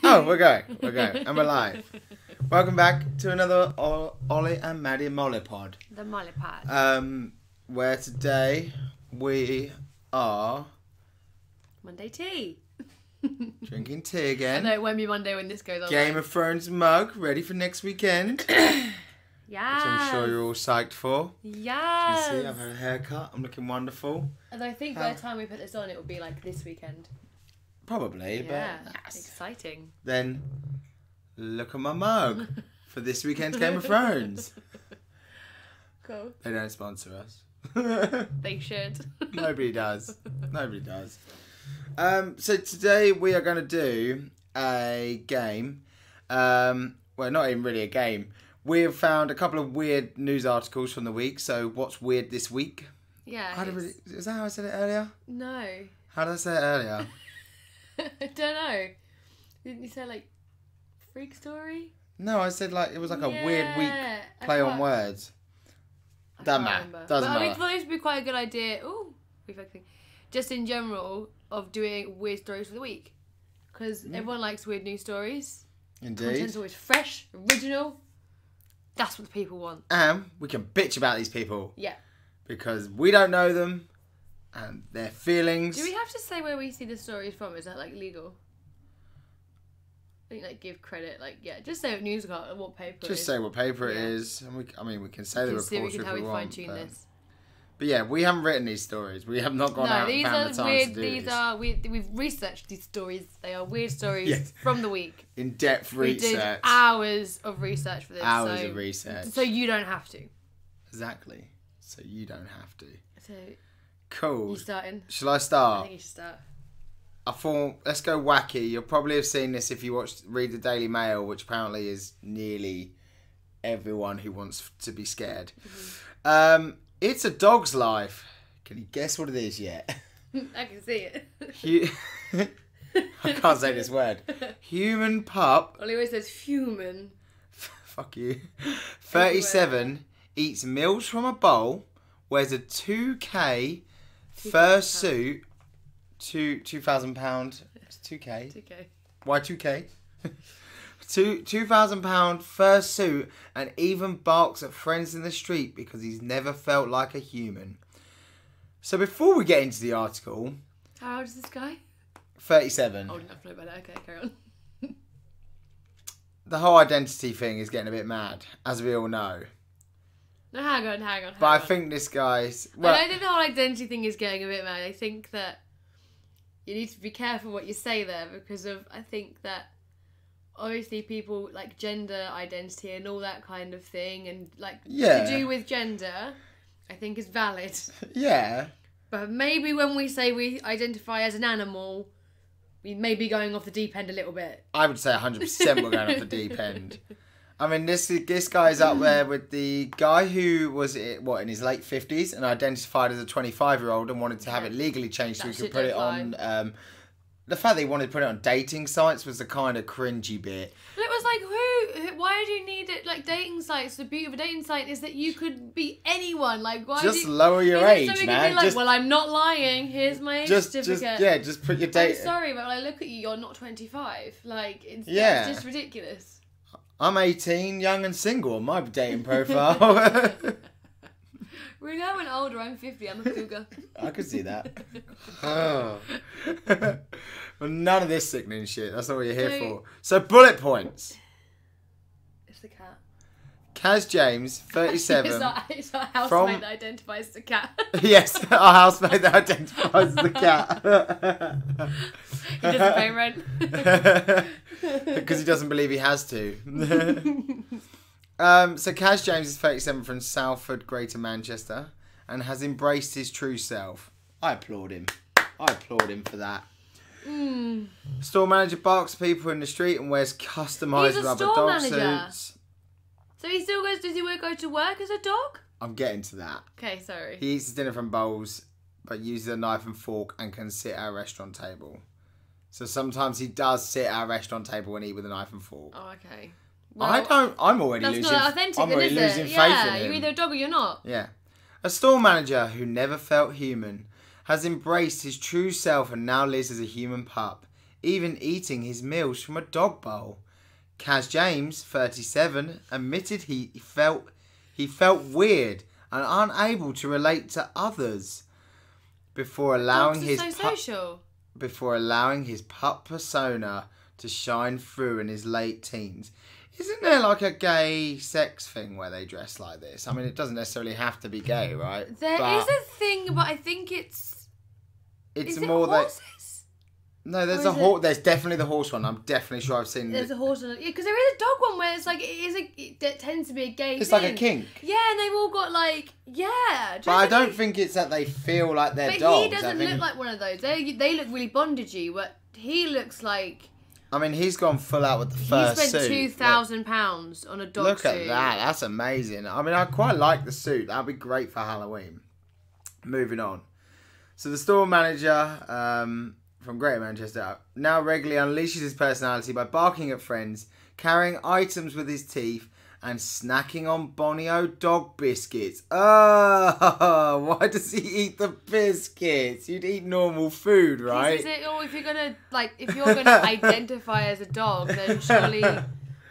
Oh, we're going. And we're live. Welcome back to another Ollie and Maddie Molly pod. The Molly pod. Where today we are... Monday tea. Drinking tea again. I know it won't be Monday when this goes on. Game of Thrones mug, ready for next weekend. Yeah. Which I'm sure you're all psyched for. Yeah. You can see I've had a haircut. I'm looking wonderful. And I think by the time we put this on, it will be like this weekend. Probably, Yeah. but... Yes. Exciting. Then, look at my mug for this weekend's Game of Thrones. Cool. They don't sponsor us. They should. Nobody does. Nobody does. So today we are going to do a game. Well, not even really a game. We have found a couple of weird news articles from the week. So what's weird this week? Yeah. Is that how I said it earlier? No. How did I say it earlier? I don't know. Didn't you say like freak story? No, I said like it was like a weird week play on words. Doesn't matter. Doesn't matter. I thought it would be quite a good idea. Ooh, reflecting. Just in general of doing weird stories for the week, because everyone likes weird news stories. Indeed. Content's always fresh, original. That's what the people want. And we can bitch about these people. Yeah. Because we don't know them and their feelings. Do we have to say where we see the stories from? Is that like legal? I think like give credit, like just say what news got, what paper. Just say what paper it is, and we can say the reporter if we want. Fine tune this. But yeah, we haven't written these stories. We have not gone out and found the time to do these. We've researched these stories. They are weird stories from the week. In-depth research. We did hours of research for this. Hours of research. So you don't have to. Exactly. So you don't have to. So. Cool. You starting? Shall I start? I think you should start. I thought, let's go wacky. You'll probably have seen this if you read the Daily Mail, which apparently is nearly everyone who wants to be scared. Mm-hmm. It's a dog's life. Can you guess what it is yet? I can see it. I can't say this word. Human pup. Well, he always says human. Fuck you. 37, eats meals from a bowl, wears a 2K fursuit. £2,000. It's 2K. 2K. Why 2K? £2,000 fursuit, and even barks at friends in the street because he's never felt like a human. So before we get into the article, how old is this guy? 37. Old enough to know about that. Okay, carry on. The whole identity thing is getting a bit mad, as we all know. No, hang on. But I think this guy's... Well, I don't think the whole identity thing is getting a bit mad. I think that you need to be careful what you say there, because I think that obviously people like gender identity and all that kind of thing, and like to do with gender, I think is valid. Yeah. But maybe when we say we identify as an animal, we may be going off the deep end a little bit. I would say 100% we're going off the deep end. I mean, this guy's up there with the guy who was, in his late 50s and identified as a 25-year-old and wanted to have it legally changed so he could put it on... the fact that he wanted to put it on dating sites was the kind of cringy bit. But it was like, why do you need it? Like, dating sites, the beauty of a dating site is that you could be anyone. Like, why just lower your age, so man. Be like, well, I'm not lying. Here's my age certificate. Just put your date... I'm sorry, but when I look at you, you're not 25. Like, it's just ridiculous. I'm 18, young and single on my dating profile. We're going older. I'm 50. I'm a cougar. I could see that. Oh. Well, none of this sickening shit. That's not what you're here for. So, bullet points. It's the cat. Kaz James, 37. It's our housemate that identifies as a cat. Yes, our housemate that identifies as the cat. He doesn't pay rent. Because he doesn't believe he has to. So Kaz James is 37 from Salford, Greater Manchester, and has embraced his true self. I applaud him. I applaud him for that. Store manager barks at people in the street and wears customised rubber dog suits. So he still goes, does he go to work as a dog? I'm getting to that. Okay, sorry. He eats his dinner from bowls, but uses a knife and fork and can sit at a restaurant table. So sometimes he does sit at a restaurant table and eat with a knife and fork. Oh, okay. Well, I'm already losing... That's not authentic, I'm already losing faith in him. You're either a dog or you're not. Yeah. A store manager who never felt human has embraced his true self and now lives as a human pup. even eating his meals from a dog bowl. Kaz James, 37, admitted he felt weird and unable to relate to others before allowing his pup persona to shine through in his late teens. Isn't there like a gay sex thing where they dress like this? I mean, it doesn't necessarily have to be gay, right? There is a thing, but I think it's more horses? No, there's there's definitely the horse one. I'm definitely sure I've seen. There's a horse one. Yeah, because there is a dog one where it's like it tends to be a gay. It's thing. like a kink. Yeah, and they've all got like But I don't think it's that they feel like they're dogs. But he doesn't look like one of those. They look really bondagey, but he looks like. I mean, he's gone full out with the first suit. He spent £2,000 on a dog Look suit. at that. That's amazing. I mean, I quite like the suit. That'd be great for Halloween. Moving on. So the store manager from Greater Manchester now regularly unleashes his personality by barking at friends, carrying items with his teeth, and snacking on Bonio dog biscuits. Oh, why does he eat the biscuits? You'd eat normal food, right? If you're gonna identify as a dog, then surely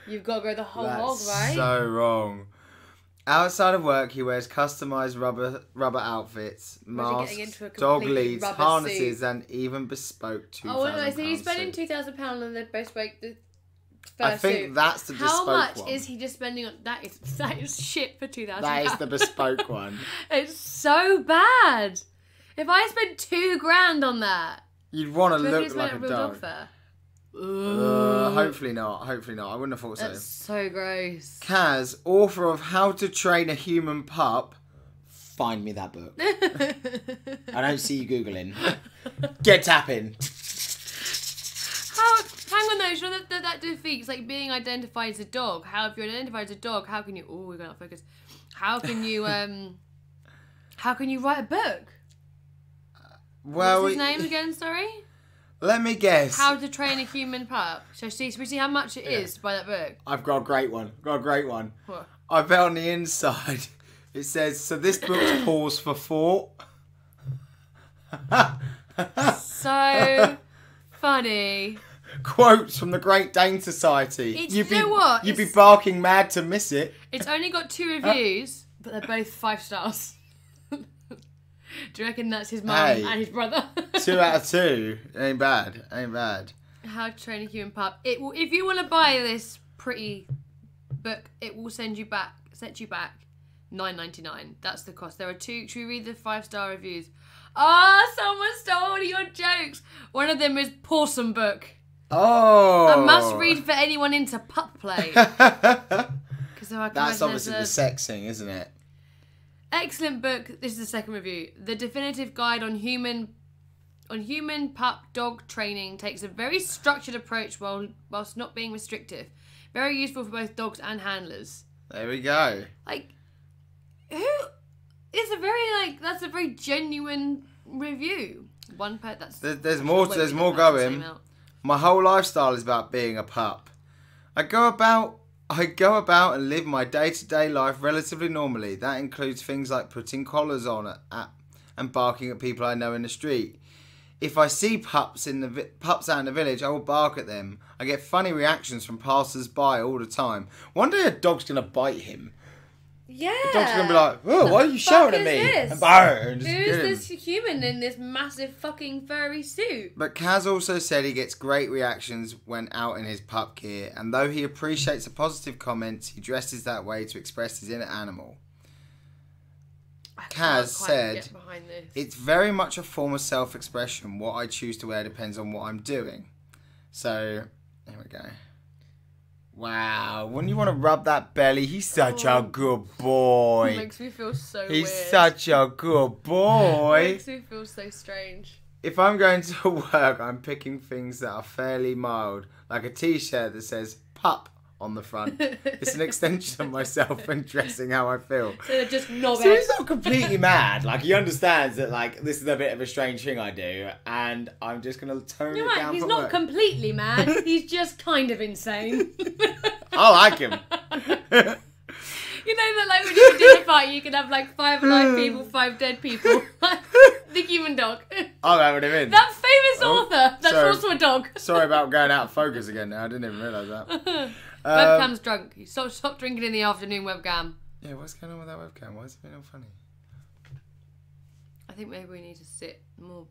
you've got to go the whole hog, right? So wrong. Outside of work, he wears customised rubber outfits, masks, dog leads, harnesses, and even bespoke £2,000 so he's spending £2,000 on the bespoke. I think that's the bespoke one. How much is he just spending on that? Is shit for £2,000. That is the bespoke one. It's so bad. If I spent £2,000 on that, you'd want to look like a dog. Hopefully not. I wouldn't have thought so. That's so gross. Kaz, author of How to Train a Human Pup. Find me that book. I don't see you Googling. Get tapping. Hang on though, sure that defeats like being identified as a dog. How if you're identified as a dog, how can you? Oh, we're gonna focus. How can you write a book? What's his name again? Sorry. Let me guess. How to Train a Human Pup. So we see how much it is to buy that book. I've got a great one. What? I bet on the inside it says, so this book's pause for thought. So funny. Quotes from the Great Dane Society. You know what? You'd be barking mad to miss it. It's only got 2 reviews, but they're both 5 stars. Do you reckon that's his mum and his brother? 2 out of 2. Ain't bad. How to Train a Human Pup. It will, if you want to buy this pretty book, it will set you back $9.99. That's the cost. There are 2. Should we read the 5-star reviews? Someone stole one of your jokes. One of them is Pawsome Book. Oh. A must read for anyone into pup play. That's obviously the sex thing, isn't it? Excellent book. This is the second review. The definitive guide on human pup dog training takes a very structured approach whilst not being restrictive. Very useful for both dogs and handlers. There we go. That's a very genuine review. There's more going. My whole lifestyle is about being a pup. I go about and live my day-to-day life relatively normally. That includes things like putting collars on and barking at people I know in the street. If I see pups out in the village, I will bark at them. I get funny reactions from passers-by all the time. One day a dog's going to bite him. Yeah. The dog's going to be like, oh, why are you shouting at me? And Who's this human in this massive fucking furry suit? But Kaz also said he gets great reactions when out in his pup gear, and though he appreciates the positive comments, he dresses that way to express his inner animal. Kaz said, it's very much a form of self-expression. What I choose to wear depends on what I'm doing. So, here we go. Wow, when you want to rub that belly, he's such a good boy. It makes me feel so weird. He's such a good boy. It makes me feel so strange. If I'm going to work, I'm picking things that are fairly mild, like a t-shirt that says pup on the front. It's an extension of myself and dressing how I feel. So they're just knobheads. So he's not completely mad. Like, he understands that, like, this is a bit of a strange thing I do, and I'm just going to tone it down. He's not completely mad. He's just kind of insane. I like him. You know that like when you do a party, you can have like 5 alive people, 5 dead people. The human dog. Oh, that would have been. That famous author. That's also a dog. Sorry about going out of focus again now. I didn't even realise that. Webcam's drunk. You stop drinking in the afternoon, webcam. Yeah, what's going on with that webcam? Why is it being all funny? I think maybe we need to sit more.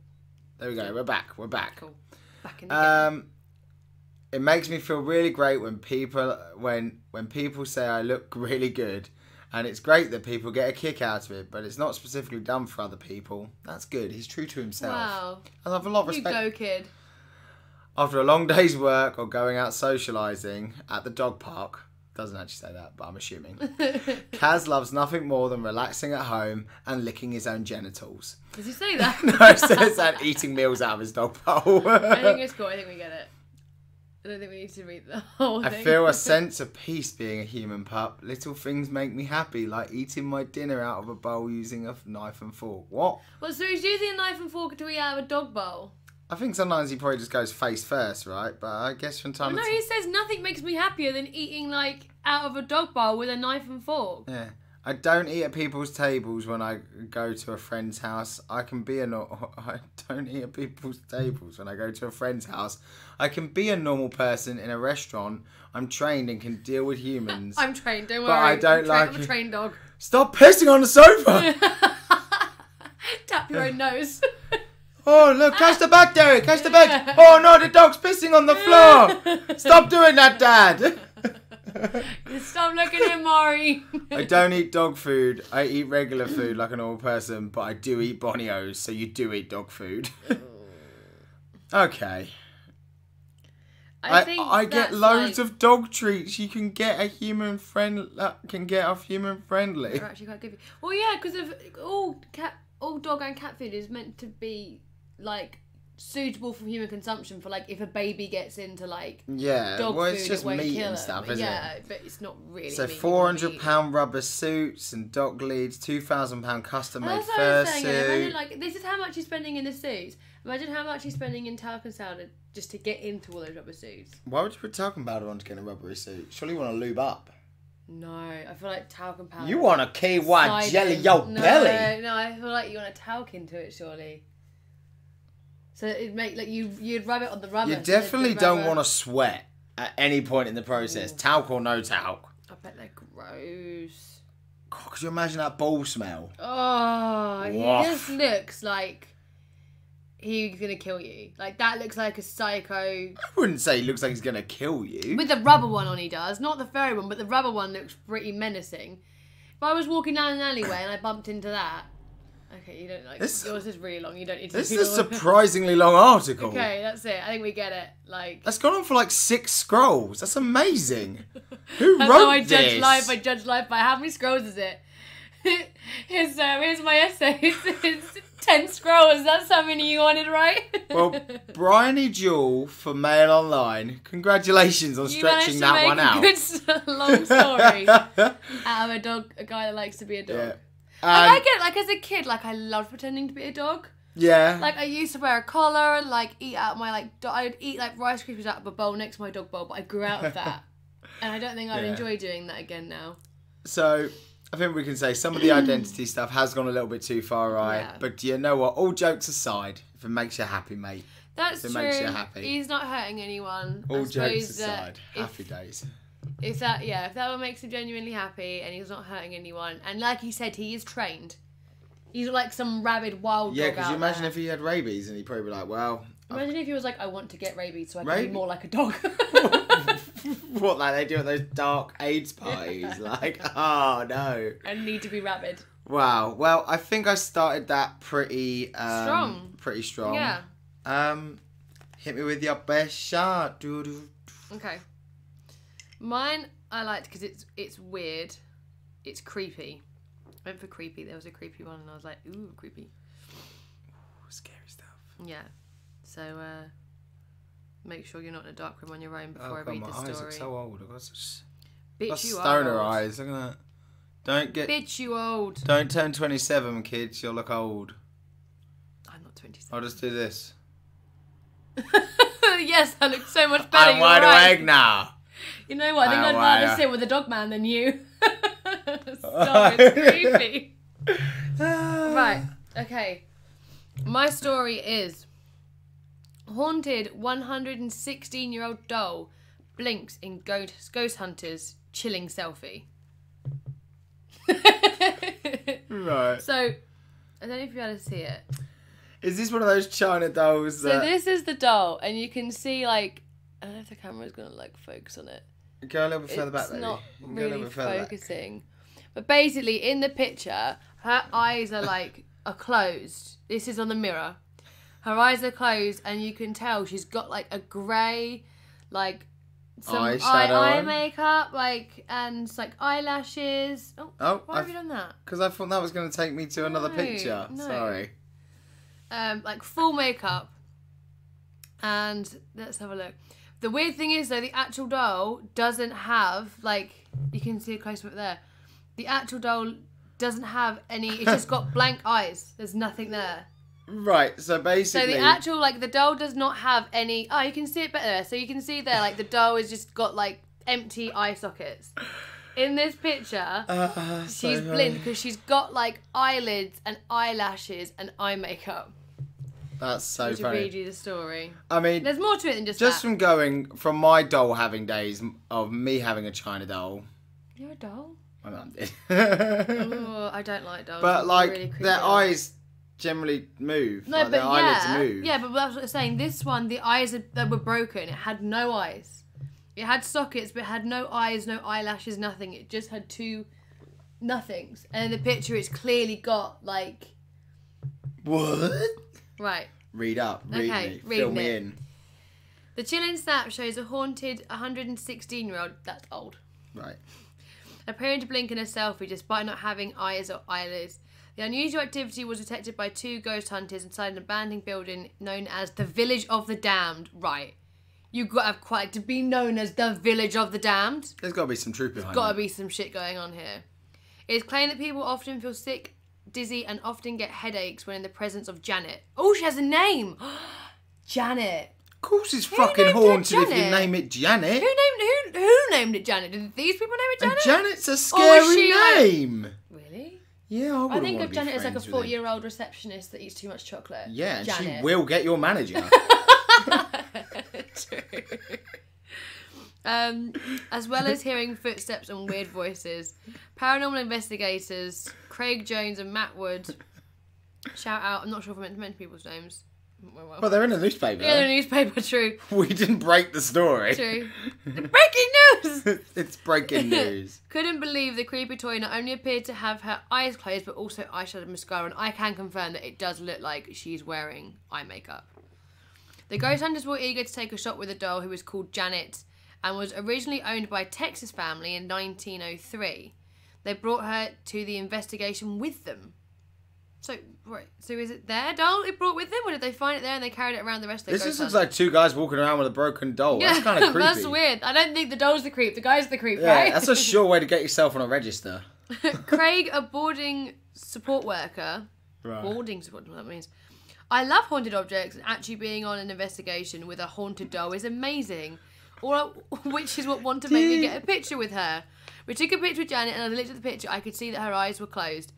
There we go. We're back. Cool. Back in the game. It makes me feel really great when people say I look really good, and it's great that people get a kick out of it, but it's not specifically done for other people. That's good. He's true to himself. Wow. I have a lot of respect. You go, kid. After a long day's work or going out socialising at the dog park, doesn't actually say that, but I'm assuming, Kaz loves nothing more than relaxing at home and licking his own genitals. Does he say that? No, it says that eating meals out of his dog bowl. I think it's cool. I think we get it. I don't think we need to read the whole thing. I feel a sense of peace being a human pup. Little things make me happy, like eating my dinner out of a bowl using a knife and fork. What? Well, so he's using a knife and fork to eat out of a dog bowl? I think sometimes he probably just goes face first, right? But I guess from time to time... No, he says nothing makes me happier than eating, like, out of a dog bowl with a knife and fork. Yeah. I don't eat at people's tables when I go to a friend's house. I don't eat at people's tables when I go to a friend's house. I can be a normal person in a restaurant. I'm trained and can deal with humans. I'm trained, don't worry. But I don't like I'm a trained dog. Stop pissing on the sofa! Tap your own nose. Oh, look, catch the bag, Derek, catch the bag. Oh, no, the dog's pissing on the floor. Stop doing that, Dad. Stop looking at Maury. I don't eat dog food. I eat regular food like a normal person, but I do eat Bonios, so you do eat dog food. Okay. I get loads of dog treats. You can get a human friend human friendly. They're actually quite good. Well, yeah, because of all dog and cat food is meant to be like suitable for human consumption for like if a baby gets into like dog food, it's just meat and stuff, isn't it? Yeah, but it's not really. So £400 rubber suits and dog leads, £2,000 custom made fursuit. Imagine like this is how much he's spending in the suits. Imagine how much he's spending in talcum powder just to get into all those rubber suits. Why would you put talcum powder on to get a rubbery suit? Surely you want to lube up. No, I feel like talcum powder. You want a KY jelly your belly? No, I feel like you want to talc into it, surely. So it'd make like you'd rub it on the rubber. You definitely don't want to sweat at any point in the process, talc or no talc. I bet they're gross. God, could you imagine that ball smell? Oh, he Woof. just looks like he's gonna kill you. Like that looks like a psycho. I wouldn't say he looks like he's gonna kill you. With the rubber one on, he does. Not the furry one, but the rubber one looks pretty menacing. If I was walking down an alleyway and I bumped into that. Okay, you don't like yours is really long. You don't need to. This is a surprisingly long article. Okay, that's it. I think we get it. Like that's gone on for like 6 scrolls. That's amazing. Who that's wrote how I this? judge life. I judge life by how many scrolls is it? Here's my essay. It's 10 scrolls. That's how many you wanted, right? Well, Bryony Jewel for Mail Online. Congratulations on stretching that one out. Good long story out of a guy that likes to be a dog. Yeah. I get it, like as a kid, like I loved pretending to be a dog. Yeah. Like I used to wear a collar and like eat out my I'd eat like Rice Krispies out of a bowl next to my dog bowl, but I grew out of that. And I don't think I'd enjoy doing that again now. So I think we can say some of the identity stuff has gone a little bit too far, right? Yeah. But you know what? All jokes aside, if it makes you happy, mate. That's true. Makes you happy. He's not hurting anyone. All jokes aside, happy days. If that one makes him genuinely happy and he's not hurting anyone, and like he said, he is trained. He's like some rabid wild dog. Yeah, because you imagine if he had rabies and he'd probably be like, well. Imagine if he was like, I want to get rabies so I can be more like a dog. What, like they do at those dark AIDS parties? Like, oh no. I need to be rabid. Wow. Well, I think I started that pretty strong. Pretty strong. Yeah. Hit me with your best shot. Okay. Mine I liked because it's weird. It's creepy. I went for creepy. There was a creepy one and I was like, ooh, creepy. Ooh, scary stuff. Yeah. So make sure you're not in a dark room on your own before I read the story. My eyes look so old. I've got such Bitch, you stoner old. eyes. Look at that. Bitch, you old. Don't turn 27, kids. You'll look old. I'm not 27. I'll just do this. Yes, I look so much better. I'm wide awake now. You know what? I think I'd rather sit with a dog man than you. Stop, it's creepy. Right, okay. My story is haunted 116-year-old doll blinks in ghost hunters chilling selfie. Right. So, I don't know if you're able to see it. Is this one of those China dolls So this is the doll, and you can see, like, I don't know if the camera's going to, like, focus on it. Go a little bit further back, It's not Go a little really bit further back. focusing. But basically, in the picture, her eyes are closed. This is on the mirror. Her eyes are closed, and you can tell she's got, like, a grey, like, some eye makeup, like, and, like, eyelashes. Oh, why have you done that? Because I thought that was going to take me to another picture. No. Sorry. Like, full makeup. And let's have a look. The weird thing is, though, the actual doll doesn't have, like, you can see a close-up there. The actual doll doesn't have any, it's just got blank eyes. There's nothing there. Right, so basically... So the actual, like, the doll does not have any, oh, you can see it better there. So you can see there, like, the doll has just got, like, empty eye sockets. In this picture, she's blind because she's got, like, eyelids and eyelashes and eye makeup. That's so funny. To read you the story. I mean, there's more to it than just that. from going from my doll having days of me having a China doll. You're a doll? My mum did. Oh, I don't like dolls. But like really their eyes generally move. No, like, but their eyelids move. Yeah, but that's what I'm saying. This one, the eyes that were broken. It had no eyes. It had sockets, but it had no eyes, no eyelashes, nothing. It just had two nothings. And in the picture, it's clearly got like. What? Right. Read up. Read me. Fill me in. The chilling snap shows a haunted 116-year-old, that's old. Right. Appearing to blink in a selfie despite not having eyes or eyelids. The unusual activity was detected by two ghost hunters inside an abandoned building known as the Village of the Damned. Right. You've got to have quite to be known as the Village of the Damned. There's got to be some truth behind it. There's got to be some shit going on here. It is claimed that people often feel sick, dizzy, and often get headaches when in the presence of Janet. Oh, she has a name. Janet. Of course it's fucking haunted if you name it Janet. Who named it Janet? Did these people name it Janet? And Janet's a scary name. Really? Yeah, I think of Janet as like a 40-year-old receptionist that eats too much chocolate. Yeah, and Janet. she will get your manager. True. As well as hearing footsteps and weird voices, paranormal investigators Craig Jones and Matt Wood shout out. I'm not sure if I meant to mention people's names. Well, they're in the newspaper. Yeah, they're in the newspaper, true. We didn't break the story. True. Breaking news! It's breaking news. Couldn't believe the creepy toy not only appeared to have her eyes closed, but also eyeshadow and mascara, and I can confirm that it does look like she's wearing eye makeup. The ghost hunters were eager to take a shot with the doll, who was called Janet, and was originally owned by a Texas family in 1903. They brought her to the investigation with them. So, right, so is it their doll they brought with them, or did they find it there and they carried it around the rest of the This just looks like two guys walking around with a broken doll. Yeah, that's kind of creepy. That's weird. I don't think the doll's the creep, the guy's the creep, yeah, right? That's a sure way to get yourself on a register. Craig, a boarding support worker. Right. Boarding support, what that means. I love haunted objects, and actually being on an investigation with a haunted doll is amazing. Which is what wanted to make me get a picture with her. We took a picture with Janet, and as I looked at the picture, I could see that her eyes were closed.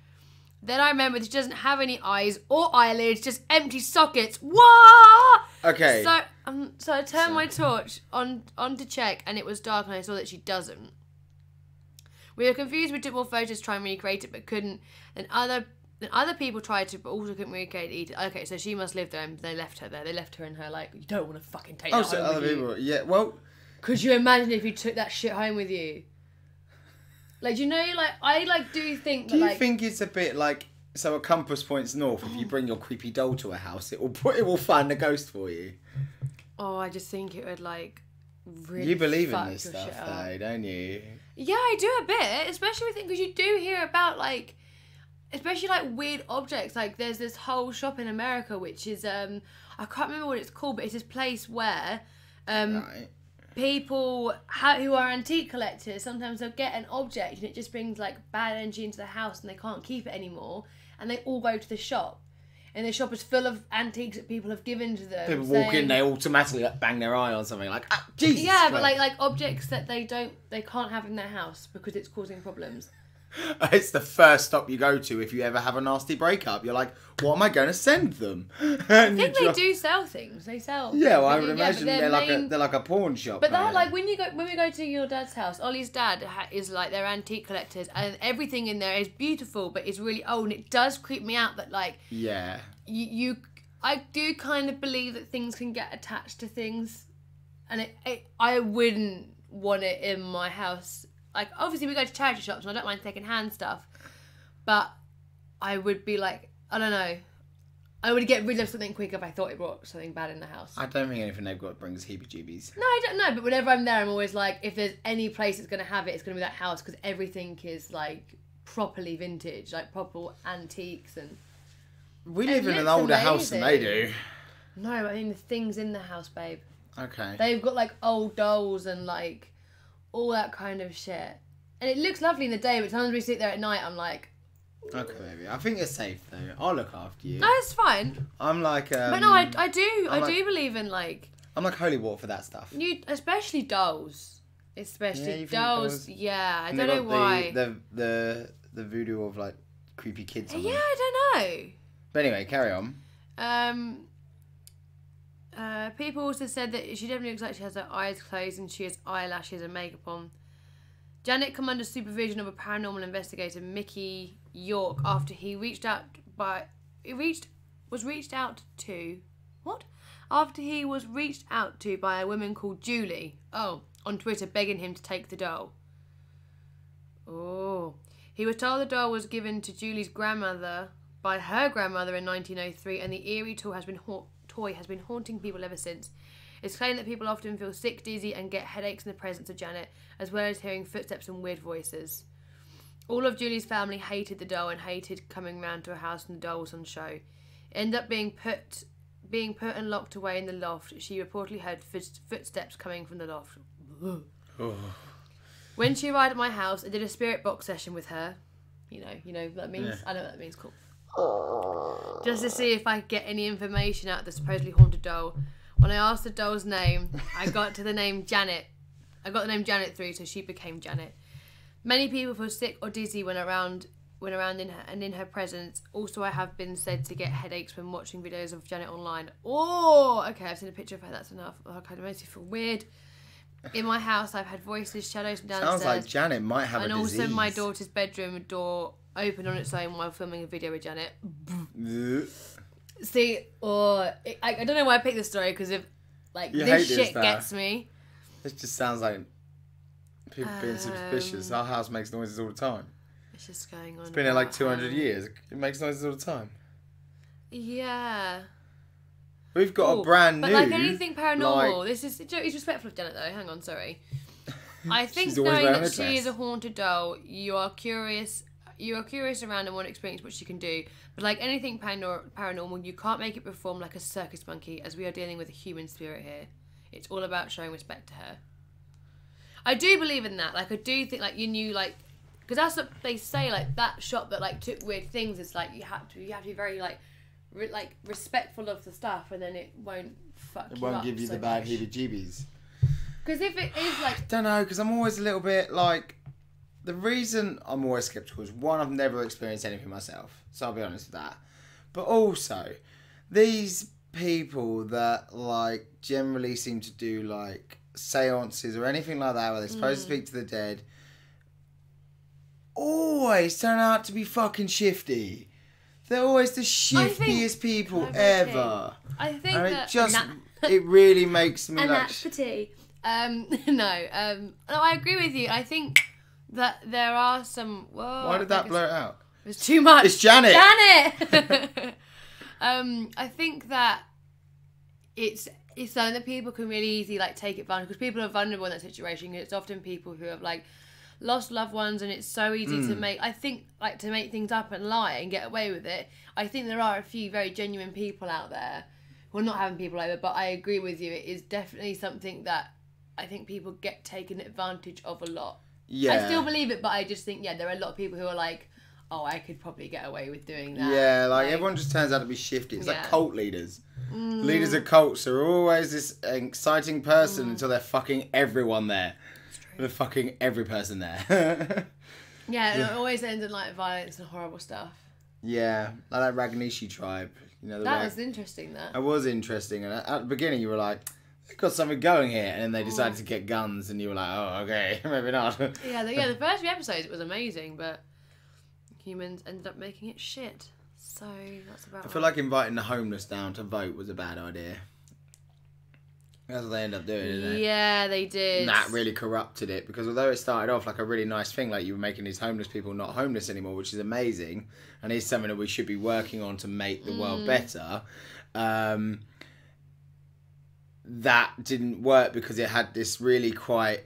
Then I remembered she doesn't have any eyes or eyelids, just empty sockets. What? Okay. So I turned my torch on to check, and it was dark, and I saw that she doesn't. We were confused. We took more photos to try and recreate it, but couldn't. And other people tried to, but also couldn't recreate it. Okay, so she must live there, and they left her there. They left her in her, like, you don't want to fucking take that home other with people, you. yeah, well... Could you imagine if you took that shit home with you? Like, you know, like, I, like, do think that, Do you think it's a bit like... So a compass points north. If you bring your creepy doll to a house, it will find a ghost for you. Oh, I just think it would, like, really You believe in fuck this your stuff, shit up. though, don't you? Yeah, I do a bit. Especially because you do hear about, like... Especially, like, weird objects. Like, there's this whole shop in America, which is... I can't remember what it's called, but it's this place where... Right. People who are antique collectors, sometimes they'll get an object and it just brings like bad energy into the house and they can't keep it anymore, and they all go to the shop, and the shop is full of antiques that people have given to them. People walk in, they automatically like, bang their eye on something like, Jesus yeah, Christ. but like objects that they can't have in their house because it's causing problems. It's the first stop you go to if you ever have a nasty breakup. You're like, what am I going to send them? I think they do sell things. They sell. Yeah, well, I would yeah, imagine they're like a pawn shop. But that, like when we go to your dad's house, Ollie's dad is like they're antique collectors, and everything in there is beautiful, but it's really old, and it does creep me out that like I do kind of believe that things can get attached to things, and I wouldn't want it in my house. Like, obviously we go to charity shops and I don't mind second-hand stuff, but I would be like, I don't know, I would get rid of something quick if I thought it brought something bad in the house. I don't think anything they've got brings heebie-jeebies. No, I don't know, but whenever I'm there, I'm always like, if there's any place that's going to have it, it's going to be that house, because everything is, like, properly vintage, like, proper antiques, and... We live in an older house than they do. No, I mean, the things in the house, babe. Okay. They've got, like, old dolls and, like... all that kind of shit. And it looks lovely in the day, but sometimes we sit there at night, I'm like... Okay, baby. I think you're safe, though. I'll look after you. No, it's fine. I'm like... but no, I do believe in, like... I'm like holy water for that stuff. Especially dolls. Especially dolls. Yeah, I don't know why. The voodoo of, like, creepy kids on Yeah, them. I don't know. But anyway, carry on. People also said that she definitely looks like she has her eyes closed and she has eyelashes and makeup on. Janet come under supervision of a paranormal investigator, Mickey York, after he was reached out to by a woman called Julie. Oh, on Twitter, begging him to take the doll. Oh, he was told the doll was given to Julie's grandmother by her grandmother in 1903, and the eerie toy has been haunting people ever since. It's claimed that people often feel sick, dizzy, and get headaches in the presence of Janet, as well as hearing footsteps and weird voices. All of Julie's family hated the doll and hated coming round to her house when the doll was on show. It ended up being put and locked away in the loft. She reportedly heard footsteps coming from the loft. Oh. When she arrived at my house, I did a spirit box session with her. You know what that means? Yeah. I know what that means, cool. Just to see if I could get any information out of the supposedly haunted doll. When I asked the doll's name, I got the name Janet through, so she became Janet. Many people feel sick or dizzy when around in her presence. Also, I have been said to get headaches when watching videos of Janet online. Oh, okay, I've seen a picture of her, that's enough. Oh, I kind of makes me feel weird. In my house, I've had voices, shadows from downstairs. Sounds like Janet might have a disease. And also my daughter's bedroom door opened on its own while filming a video with Janet. See, I don't know why I picked this story, because if this shit gets me. This just sounds like people being suspicious. Our house makes noises all the time. It's just going on. It's been here like 200 years. It makes noises all the time. Yeah. We've got a brand new. But like anything paranormal, this is it's respectful of Janet though. Hang on, sorry. I think knowing that she is a haunted doll, you are curious around and want to experience what she can do. But like anything paranormal, you can't make it perform like a circus monkey, as we are dealing with a human spirit here. It's all about showing respect to her. I do believe in that. Like I do think like because that's what they say. Like that shop that like took weird things. It's like you have to be very like respectful of the stuff, and then it won't fuck you up. It won't give you so the bad much. heebie-jeebies. Because if it is like... I don't know, because I'm always a little bit like... The reason I'm always sceptical is, one, I've never experienced anything myself, so I'll be honest with that. But also, these people that like generally seem to do like seances or anything like that, where they're supposed to speak to the dead, always turn out to be fucking shifty. They're always the shiftiest people ever. I think and that... it really makes me and like... that's the tea. No, I agree with you. I think that there are some... Whoa, why did that blur it out? It was too much. It's Janet! Janet! I think that it's something that people can really easily like take advantage, because people are vulnerable in that situation. It's often people who have like lost loved ones, and it's so easy to make things up and lie and get away with it. I think there are a few very genuine people out there. Well, not having people over, but I agree with you. It is definitely something that I think people get taken advantage of a lot. Yeah. I still believe it, but I just think, there are a lot of people who are like, oh, I could probably get away with doing that. Yeah, like everyone just turns out to be shifty. It's like cult leaders. Leaders of cults are always this exciting person until they're fucking everyone there. They're fucking every person there. Yeah, and it always ends in like violence and horrible stuff. Yeah, like that Ragnishi tribe. You know, That was interesting. That was interesting, and at the beginning you were like, "They've got something going here," and then they decided to get guns, and you were like, "Oh, okay, maybe not." The first few episodes it was amazing, but humans ended up making it shit. So that's about. I feel like inviting the homeless down to vote was a bad idea. That's what they ended up doing, didn't they? Yeah, they did. And that really corrupted it, because although it started off like a really nice thing, like you were making these homeless people not homeless anymore, which is amazing, and is something that we should be working on to make the world better, that didn't work because it had this really quite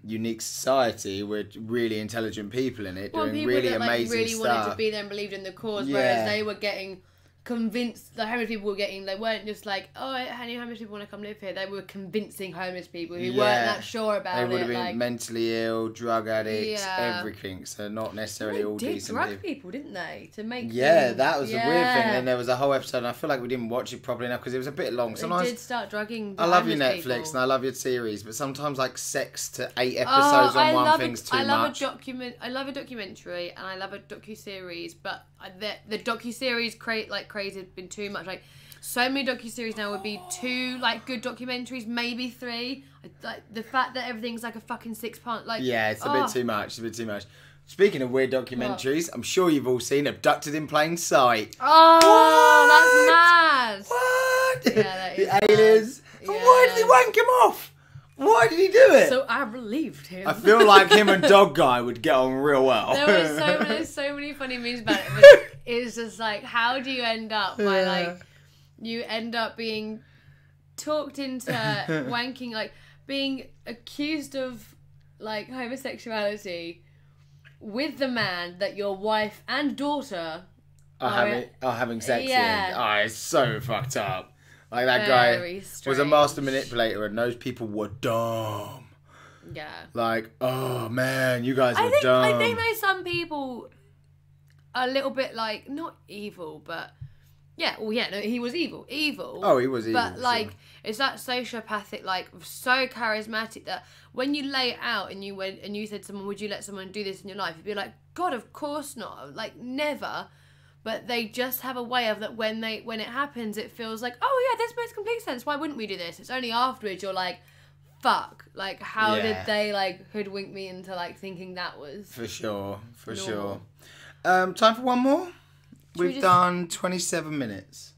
unique society with really intelligent people in it doing really that, amazing really stuff. wanted to be there and believed in the cause, whereas they were getting convinced. The homeless people were getting, they weren't just like, oh, any homeless people want to come live here. They were convincing homeless people who weren't that sure about it. They would have been mentally ill, drug addicts, everything. So not necessarily all decent people. They did drug people, didn't they? To make that was a weird thing. And there was a whole episode, and I feel like we didn't watch it properly enough because it was a bit long. Sometimes they did start drugging. I love your Netflix people. And I love your series, but sometimes like 6 to 8 episodes on one thing's too much. I love a documentary and I love a docuseries, but the docuseries craze had been too much. Like so many docuseries now would be 2 like good documentaries, maybe 3. Like the fact that everything's like a fucking 6-part. Like it's a bit too much. It's a bit too much. Speaking of weird documentaries, I'm sure you've all seen Abducted in Plain Sight. Oh, that's mad. What? Yeah, that is the aliens. Yeah. Why did he wank him off? Why did he do it? So I believed him. I feel like him and Dog Guy would get on real well. There's so many funny memes about it, but it's just like, how do you end up by like, you end up being talked into wanking, like being accused of like homosexuality with the man that your wife and daughter are having sex with. Oh, it's so fucked up. Like that Very guy strange. was a master manipulator, and those people were dumb. Yeah. Like, oh man, you guys were dumb. I think there's some people a little bit like, not evil, but he was evil. Oh, he was evil. But like, it's that sociopathic, like so charismatic that when you lay it out and you went and you said to someone, would you let someone do this in your life? You'd be like, God, of course not. Like never. But they just have a way of that when it happens, it feels like, oh yeah, this makes complete sense. Why wouldn't we do this? It's only afterwards you're like, fuck. Like how did they like hoodwink me into like thinking that was for sure. normal. Time for one more. We've done 27 minutes.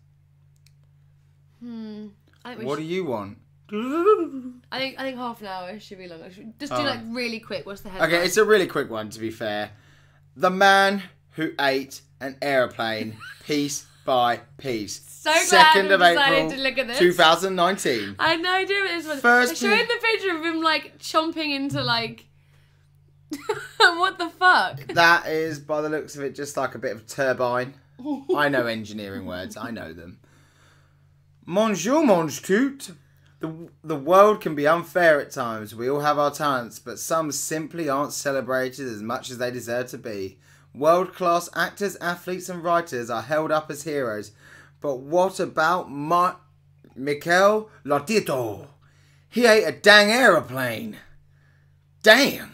What do you want? I think half an hour should be longer. Just do like really quick. What's the headline? Okay, it's a really quick one to be fair. The man who ate an aeroplane piece by piece. So glad 2nd of decided April, to look at this. 2019. I had no idea what this was. First They showed the picture of him like chomping into like what the fuck? That is, by the looks of it, just like a bit of turbine. I know engineering words. I know them. Bonjour, mon tout. The world can be unfair at times. We all have our talents, but some simply aren't celebrated as much as they deserve to be. World-class actors, athletes and writers are held up as heroes. But what about Mikel Lotito? He ate a dang aeroplane. Dang!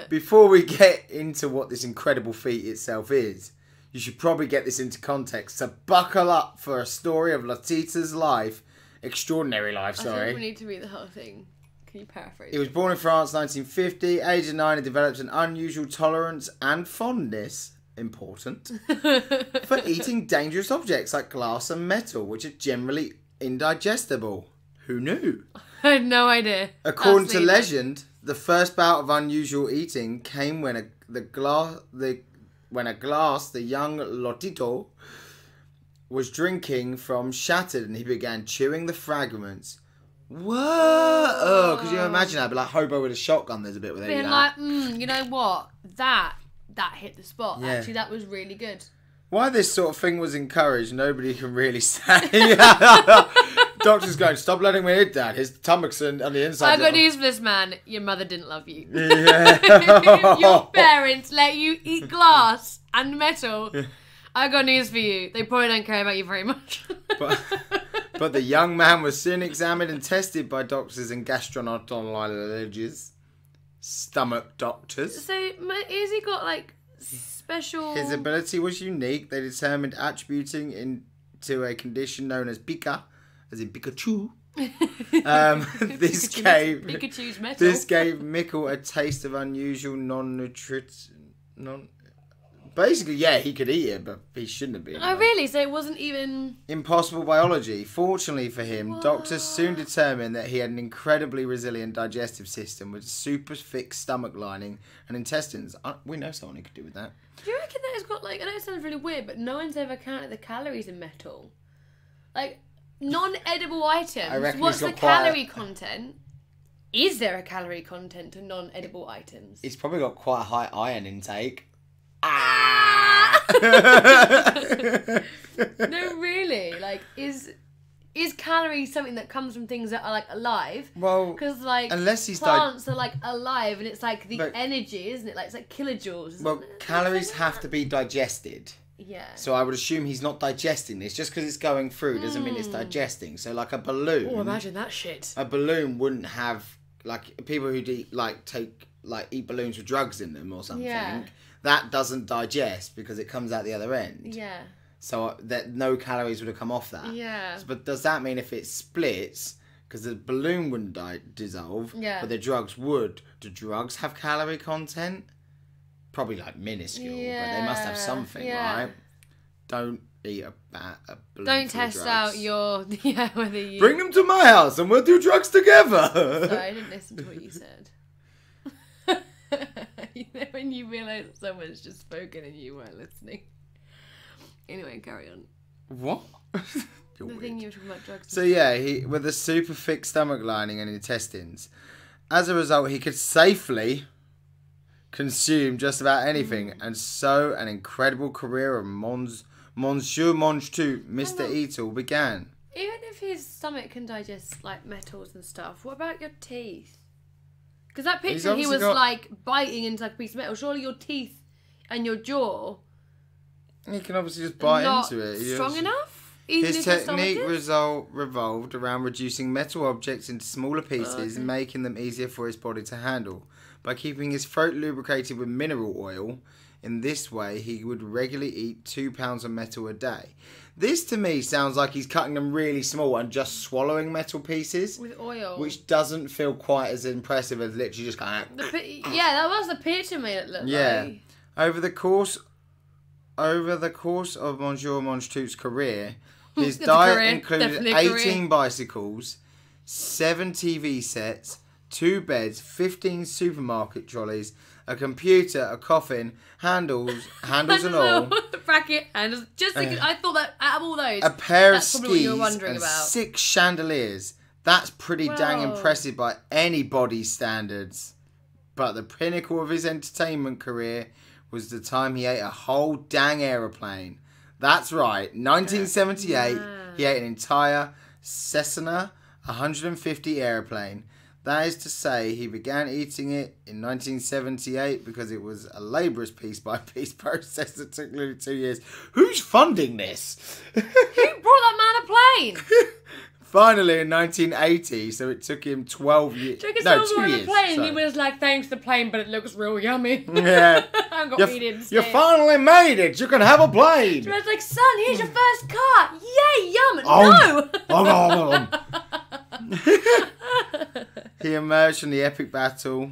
Before we get into what this incredible feat itself is, you should probably get this into context. So buckle up for a story of Lotito's life. Extraordinary life, sorry. I think we need to read the whole thing. Can you paraphrase? He was born in France, 1950. Age of 9, he developed an unusual tolerance and fondness, important, for eating dangerous objects like glass and metal, which are generally indigestible. Who knew? I had no idea. According to legend, the first bout of unusual eating came when a glass the young Lotito was drinking from shattered, and he began chewing the fragments. Whoa! Oh, could you imagine that? I'd be like hobo with a shotgun. There's a bit with it. Being like, you know what? That hit the spot. Yeah. Actually, that was really good. Why this sort of thing was encouraged, nobody can really say. Doctor's going, stop letting me eat that. His stomach's on the inside. I got news for this man. Your mother didn't love you. Yeah. Your parents let you eat glass and metal. I got news for you. They probably don't care about you very much. But the young man was soon examined and tested by doctors and gastroenterologists. stomach doctors. So, has he got, like, special... His ability was unique. They determined attributing into a condition known as Pika, as in Pikachu. This Pikachu's metal. This gave Mikkel a taste of unusual Basically, yeah, he could eat it, but he shouldn't have been. Oh, really? So it wasn't even... Impossible biology. Fortunately for him, doctors soon determined that he had an incredibly resilient digestive system with super thick stomach lining and intestines. We know someone who could do with that. Do you reckon that it's got, like... I know it sounds really weird, but no one's ever counted the calories in metal. Like, non-edible items. What's the calorie content? Is there a calorie content to non-edible items? He's probably got quite a high iron intake. No, really. Like, is calorie something that comes from things that are like alive? Well, because like unless he's plants are like alive, and it's like the energy, isn't it? Like it's like kilojoules. Well, calories have to be digested. Yeah. So I would assume he's not digesting this. Just because it's going through doesn't mean it's digesting. So like a balloon. Oh, imagine that shit. A balloon wouldn't have like people who eat eat balloons with drugs in them or something. Yeah. That doesn't digest because it comes out the other end. Yeah. So that no calories would have come off that. Yeah. But does that mean if it splits, because the balloon wouldn't dissolve, but the drugs would? Do drugs have calorie content? Probably like minuscule, but they must have something, right? Don't eat a balloon. Don't test out your whether you bring them to my house and we'll do drugs together. Sorry, I didn't listen to what you said. You know when you realise someone's just spoken and you weren't listening. Anyway, carry on. What? The thing you were talking about drugs. So yeah, he with a super thick stomach lining and intestines. As a result, he could safely consume just about anything, and so an incredible career of Monsieur Mange-Tout, Mr. Eat-All, began. Even if his stomach can digest like metals and stuff, what about your teeth? Because that picture he was like biting into like a piece of metal. Surely your teeth and your jaw. He can obviously just bite into it. Strong enough? His technique revolved around reducing metal objects into smaller pieces and making them easier for his body to handle. By keeping his throat lubricated with mineral oil, in this way he would regularly eat 2 pounds of metal a day. This to me sounds like he's cutting them really small and just swallowing metal pieces. With oil. Which doesn't feel quite as impressive as literally just going... Yeah, that was the picture made it look like. Over the course of Monsieur Mange-Tout's career, his diet included 18 bicycles, 7 TV sets, 2 beds, 15 supermarket trolleys, a computer, a coffin, handles and all. Bracket handles. Just thinking, I thought that out of all those, a pair of skis and 6 chandeliers. That's pretty dang impressive by anybody's standards. But the pinnacle of his entertainment career was the time he ate a whole dang aeroplane. That's right, 1978, he ate an entire Cessna 150 aeroplane. That is to say, he began eating it in 1978 because it was a laborious piece-by-piece process that took nearly 2 years. Who's funding this? Who brought that man a plane? Finally, in 1980, so it took him 12 years. 2 years. Plane. He was like, thanks the plane, but it looks real yummy. Yeah. I'm going to eat it instead. You finally made it. You can have a plane. So I was like, son, here's your first car. Yay, yum. No. He emerged from the epic battle.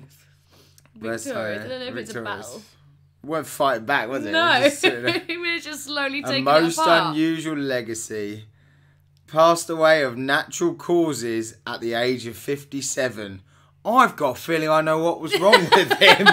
Victorious. I don't know if it's a battle. Won't fight back, was it? No. He was just slowly taking it apart. A most unusual legacy. Passed away of natural causes at the age of 57. I've got a feeling I know what was wrong with him.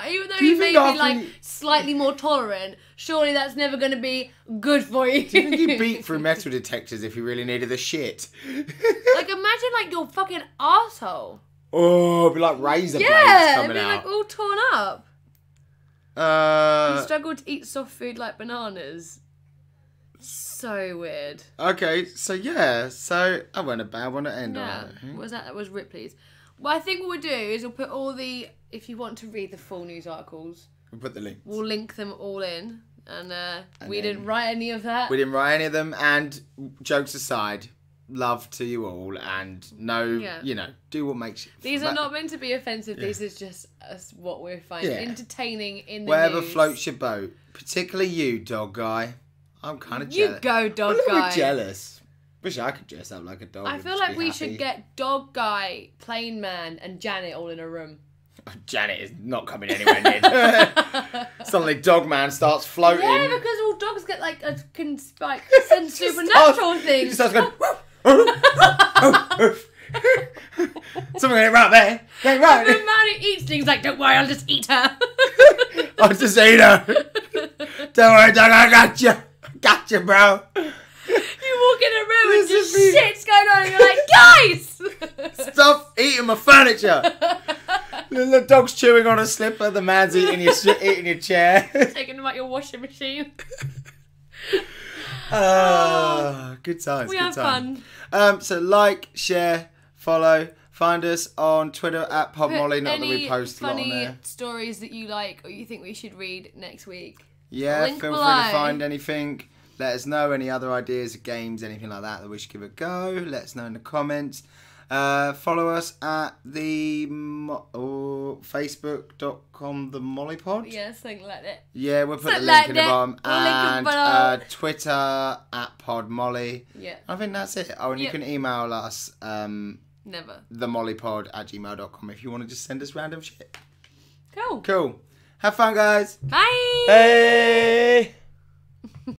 Even though he may be like slightly more tolerant, surely that's never going to be good for you. Do you think he'd beat through metal detectors if he really needed the shit? Like imagine like your fucking arsehole. Oh, it'd be like razor blades coming out. It'd be out. Like all torn up. You struggle to eat soft food like bananas. So weird. Okay, so I went a bad one to end on it. That was Ripley's. Well, I think what we'll do is we'll put all the, if you want to read the full news articles, we'll put the links. We'll link them all in. And we didn't write any of that. We didn't write any of them, and jokes aside, love to you all, and do what makes you. These are not meant to be offensive. Yeah. This is just what we're finding entertaining in the Wherever news. Floats your boat, particularly you, dog guy. I'm kind of jealous. You go, dog guy. guy. I'm jealous. Wish I could dress up like a dog. I feel like we should get dog guy, plain man, and Janet all in a room. Janet is not coming anywhere near. Suddenly, dog man starts floating. Yeah, because all dogs get send supernatural things. He starts going. Something ain't right there. Ain't right. The man who eats things like, don't worry, I'll just eat her. I'll just eat her. Don't worry, dog, I got you. Got you, bro. You walk in a room and just shit's going on, and you're like, guys, stop eating my furniture. The dog's chewing on a slipper. The man's eating your chair. Taking them out your washing machine. Good times. We have fun. So like, share, follow. Find us on Twitter at PodMolly. Not that we post a lot on there. Funny stories that you like or you think we should read next week. Yeah, feel free to find anything. Let us know any other ideas of games, anything like that we should give a go. Let us know in the comments. Follow us at the Facebook.com the Mollypod. Yeah, something like that. Yeah, we'll put the link in the bottom. And Twitter at PodMolly. Yeah. I think that's it. Oh, and you can email us never themollypod@gmail.com if you want to just send us random shit. Cool. Have fun, guys. Bye. Hey.